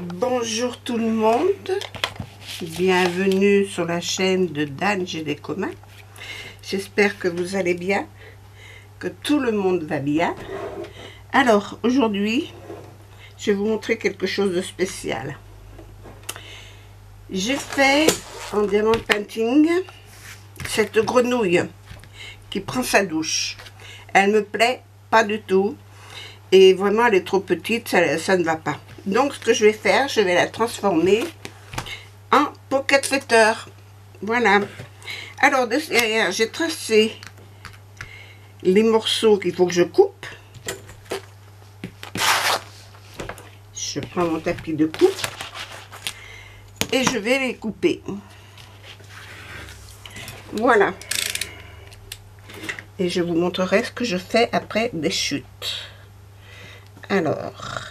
Bonjour tout le monde, bienvenue sur la chaîne de Dan Gédécoma. J'espère que vous allez bien, que tout le monde va bien. Alors aujourd'hui, je vais vous montrer quelque chose de spécial. J'ai fait en diamant painting cette grenouille qui prend sa douche. Elle me plaît pas du tout et vraiment elle est trop petite, ça ne va pas. Donc ce que je vais faire, je vais la transformer en pocket fetter. Voilà. Alors derrière, j'ai tracé les morceaux qu'il faut que je coupe. Je prends mon tapis de coupe et je vais les couper. Voilà. Et je vous montrerai ce que je fais après des chutes. Alors,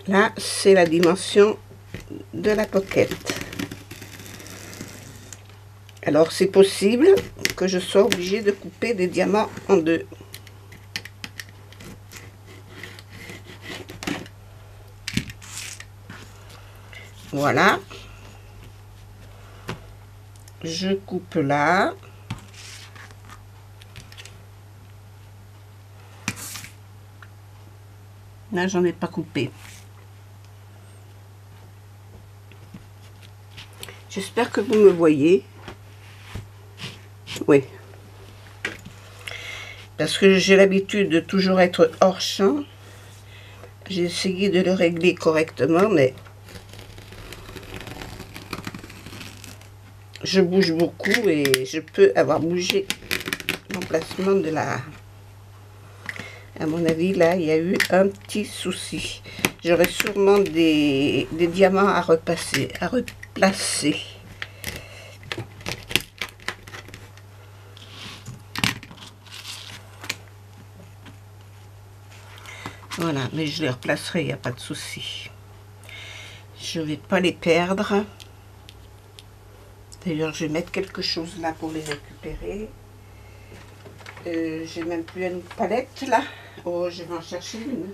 là, c'est la dimension de la pocket. Alors, c'est possible que je sois obligée de couper des diamants en deux. Voilà. Je coupe là. Là, j'en ai pas coupé. J'espère que vous me voyez. Oui. Parce que j'ai l'habitude de toujours être hors champ. J'ai essayé de le régler correctement, mais je bouge beaucoup et je peux avoir bougé l'emplacement de la... À mon avis, là, il y a eu un petit souci. J'aurai sûrement des diamants à replacer. Voilà, mais je les replacerai, il n'y a pas de souci. Je ne vais pas les perdre. D'ailleurs, je vais mettre quelque chose là pour les récupérer. J'ai même plus une palette là. Oh, je vais en chercher une.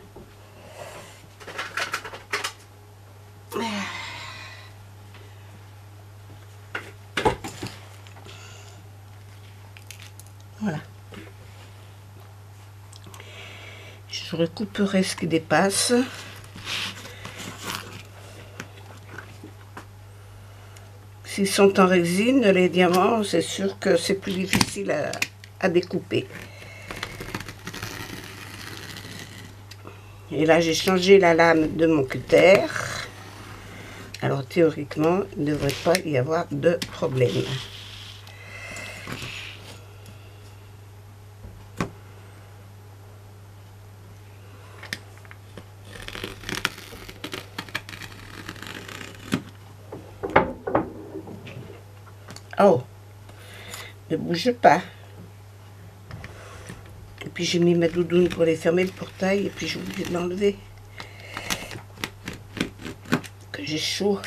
Voilà. Je recouperai ce qui dépasse. S'ils sont en résine, les diamants, c'est sûr que c'est plus difficile à découper. Et là, j'ai changé la lame de mon cutter. Alors, théoriquement, il ne devrait pas y avoir de problème. Oh, ne bouge pas. Et puis j'ai mis ma doudoune pour les fermer le portail et puis j'ai oublié de l'enlever. Que j'ai chaud.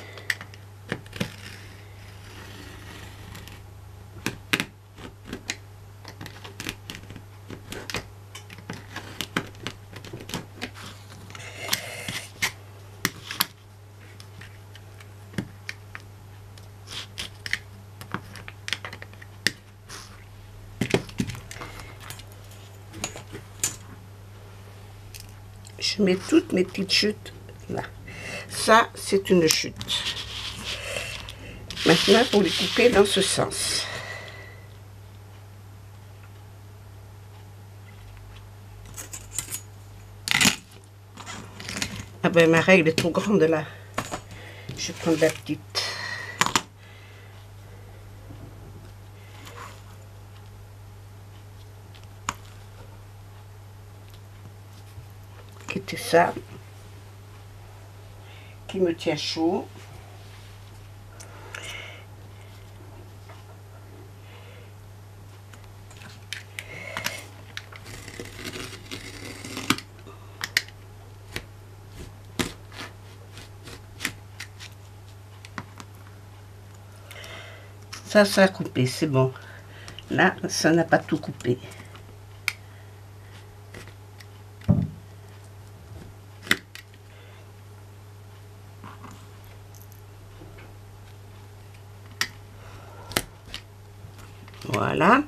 Je mets toutes mes petites chutes là. Ça, c'est une chute. Maintenant, il faut les couper dans ce sens. Ah ben, ma règle est trop grande là. Je vais prendre la petite. Qui était ça, qui me tient chaud. Ça a coupé, c'est bon. Là, ça n'a pas tout coupé. Voilà.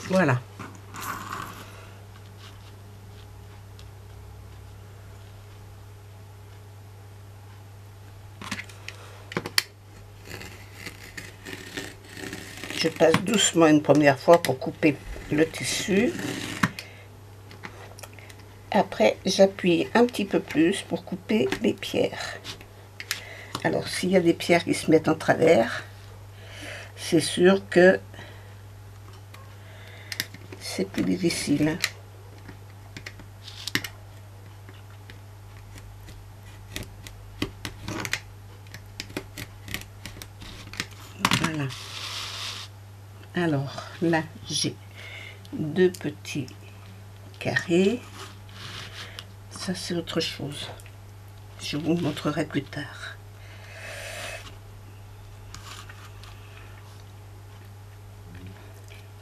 Voilà. Je passe doucement une première fois pour couper le tissu. Après, j'appuie un petit peu plus pour couper les pierres. Alors, s'il y a des pierres qui se mettent en travers, c'est sûr que c'est plus difficile. Voilà. Alors, là, j'ai deux petits carrés. Ça, c'est autre chose. Je vous montrerai plus tard.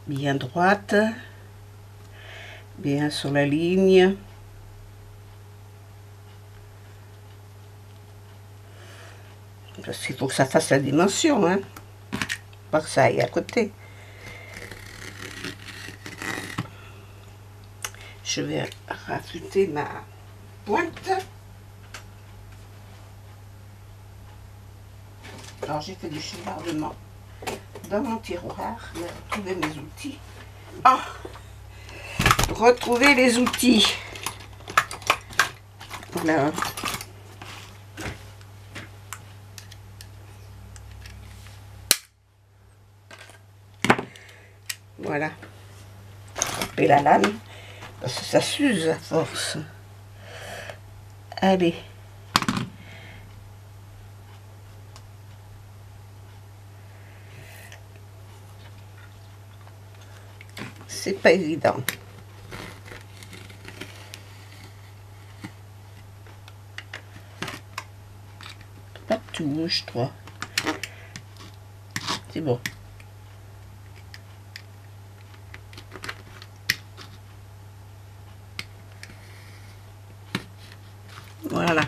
Bien droite, bien sur la ligne. Parce qu'il faut que ça fasse la dimension, hein. Pas que ça aille à côté. Je vais raffûter ma pointe. Alors j'ai fait du chevardement dans mon tiroir. Je vais retrouver mes outils. Oh, retrouver les outils. Voilà. Voilà. Couper la lame. Parce que ça s'use à force. Allez. C'est pas évident. Pas de touche, toi. C'est bon. Voilà.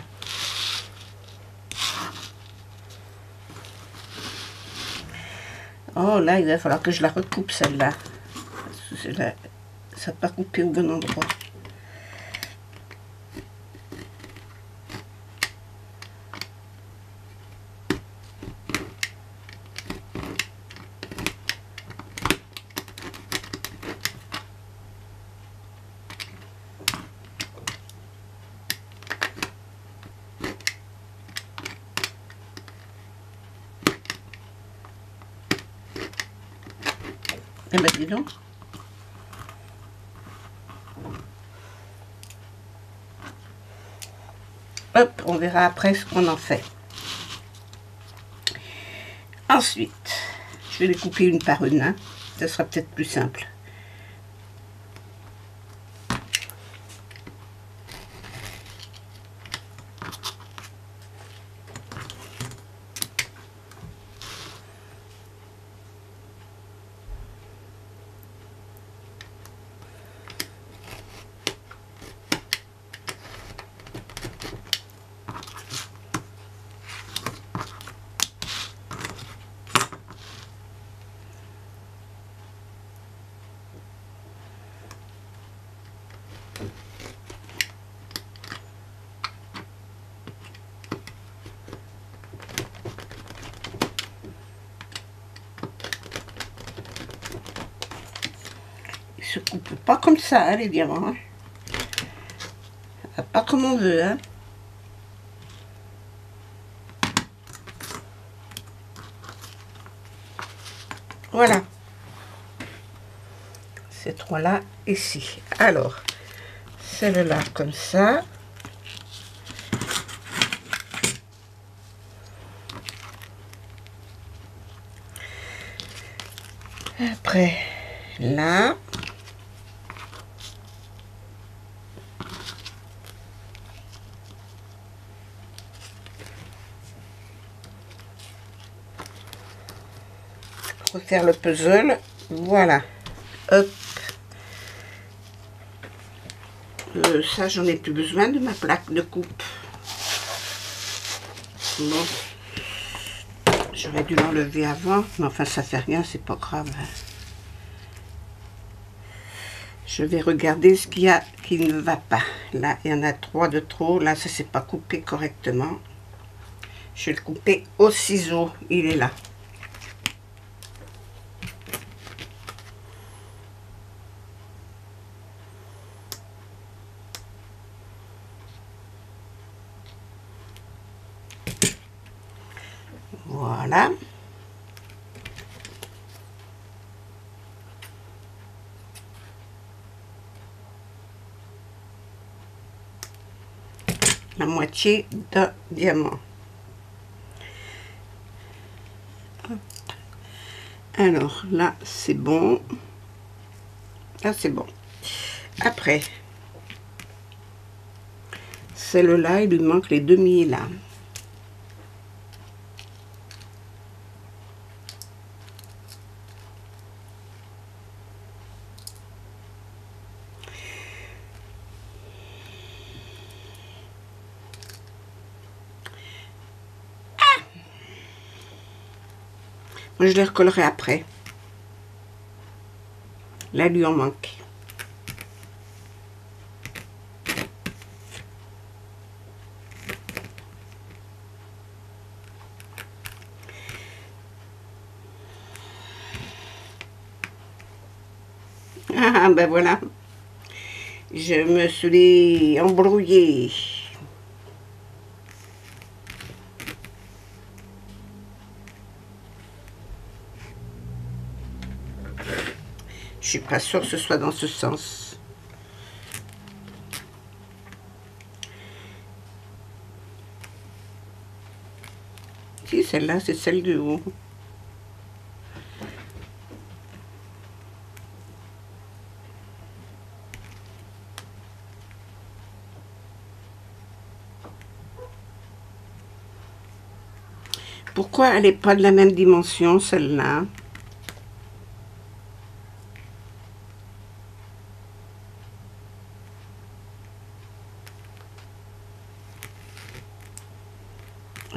Oh là, il va falloir que je la recoupe celle-là. Ça n'a pas coupé au bon endroit. Eh ben dis donc. Hop, on verra après ce qu'on en fait. Ensuite, je vais les couper une par une. Hein. Ça sera peut-être plus simple. Ils se coupent pas comme ça, hein, les diamants. Hein. Pas comme on veut, hein. Voilà. Ces trois-là, ici. Alors, celle-là, comme ça. Après, là. Refaire le puzzle. Voilà. Hop. Ça, j'en ai plus besoin de ma plaque de coupe. Bon. J'aurais dû l'enlever avant, mais enfin, ça fait rien, c'est pas grave. Je vais regarder ce qu'il y a qui ne va pas. Là, il y en a 3 de trop. Là, ça ne s'est pas coupé correctement. Je vais le couper au ciseau. Il est là. Voilà. La moitié d'un diamant. Hop. Alors là, c'est bon. Là, c'est bon. Après, celle-là, il lui manque les demi là. Moi, je les recollerai après. Là, il lui en manque. Ah, ben voilà. Je me suis embrouillée. Je suis pas sûre que ce soit dans ce sens. Si, celle-là, c'est celle de haut. Pourquoi elle n'est pas de la même dimension, celle-là?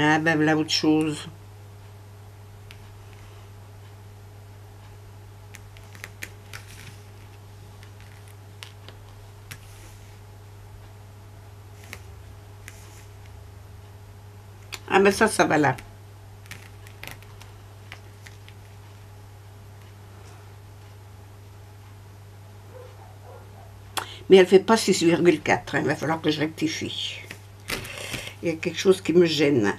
Ah ben voilà autre chose. Ah ben ça va là. Mais elle ne fait pas 6,4. Il va falloir que je rectifie. Il y a quelque chose qui me gêne.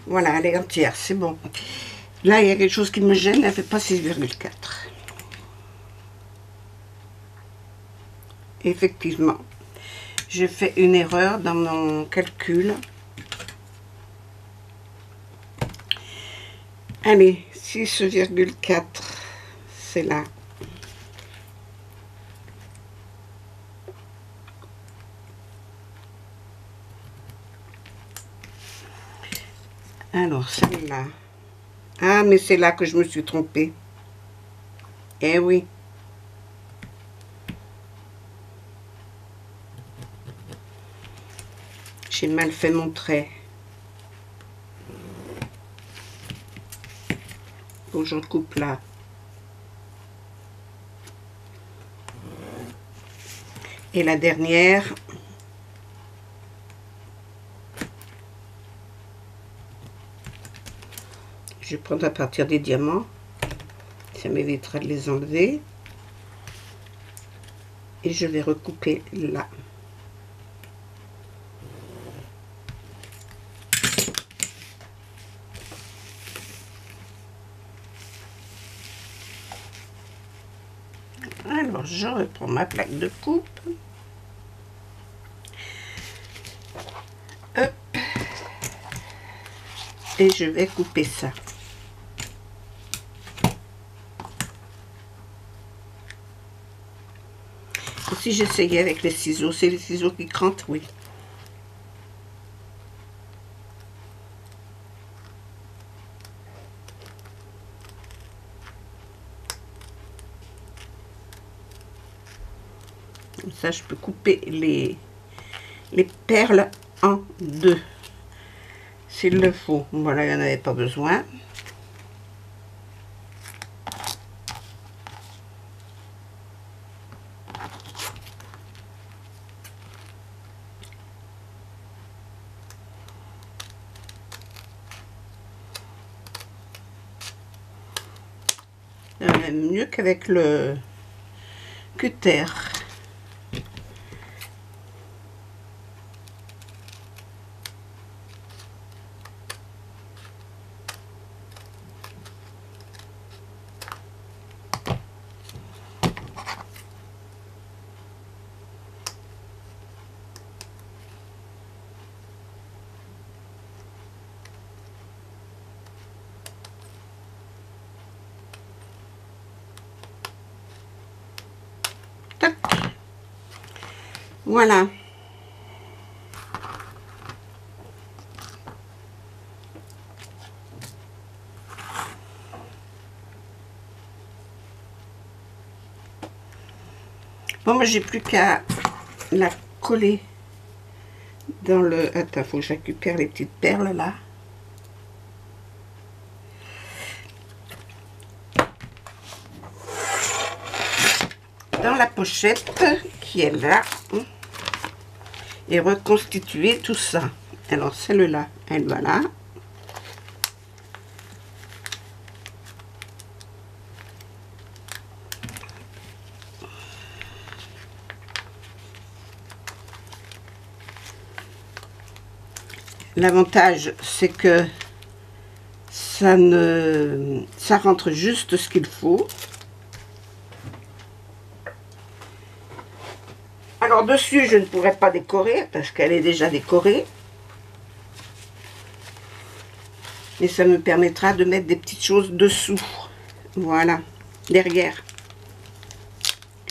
Voilà, elle est entière, c'est bon. Là, il y a quelque chose qui me gêne, elle ne fait pas 6,4. Effectivement, j'ai fait une erreur dans mon calcul. Allez, 6,4, c'est là. Alors, celle-là. Ah, mais c'est là que je me suis trompée. Eh oui. J'ai mal fait mon trait. Faut que je recoupe là. Et la dernière. Je vais prendre à partir des diamants. Ça m'évitera de les enlever. Et je vais recouper là. Alors, je reprends ma plaque de coupe. Hop. Et je vais couper ça. Et si j'essayais avec les ciseaux, c'est les ciseaux qui crampent, oui. Comme ça, je peux couper les perles en deux. S'il le faut. Voilà, il n'y en avait pas besoin. Mieux qu'avec le cutter. Tac. Voilà. Bon, moi j'ai plus qu'à la coller dans le... Attends, faut que je récupère les petites perles là. Dans la pochette qui est là. Et reconstituer tout ça. Alors celle-là, elle va là. L'avantage, c'est que ça rentre juste ce qu'il faut. Alors dessus, je ne pourrais pas décorer parce qu'elle est déjà décorée. Et ça me permettra de mettre des petites choses dessous. Voilà, derrière.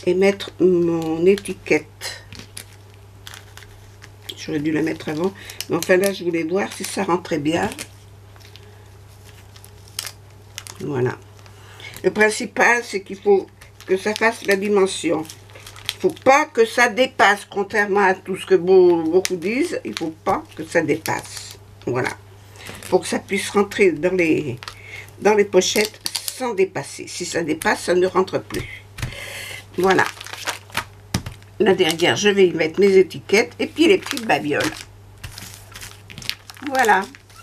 Et mettre mon étiquette. J'aurais dû la mettre avant. Mais enfin là, je voulais voir si ça rentrait bien. Voilà. Le principal, c'est qu'il faut que ça fasse la dimension. Il ne faut pas que ça dépasse, contrairement à tout ce que beaucoup disent. Il ne faut pas que ça dépasse. Voilà. Il faut que ça puisse rentrer dans les pochettes sans dépasser. Si ça dépasse, ça ne rentre plus. Voilà. Là derrière, je vais y mettre mes étiquettes et puis les petites babioles. Voilà.